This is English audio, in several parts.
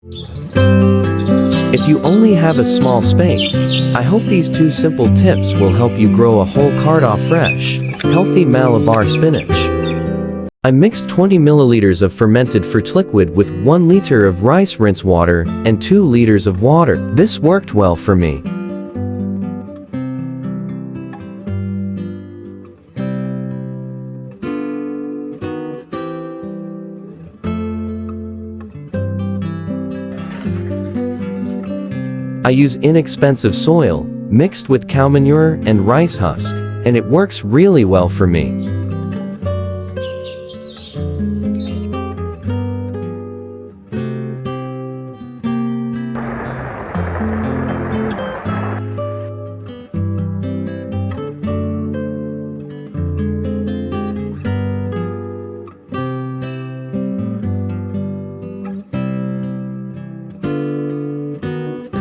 If you only have a small space, I hope these 2 simple tips will help you grow a whole cart of fresh, healthy Malabar spinach. I mixed 20 milliliters of fermented fruit liquid with 1 liter of rice rinse water and 2 liters of water. This worked well for me. I use inexpensive soil, mixed with cow manure and rice husk, and it works really well for me.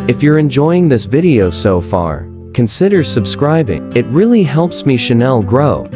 If you're enjoying this video so far, consider subscribing. It really helps me channel grow.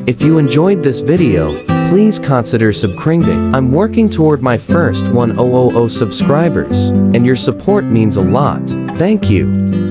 If you enjoyed this video, please consider subscribing. I'm working toward my first 1000 subscribers, and your support means a lot. Thank you.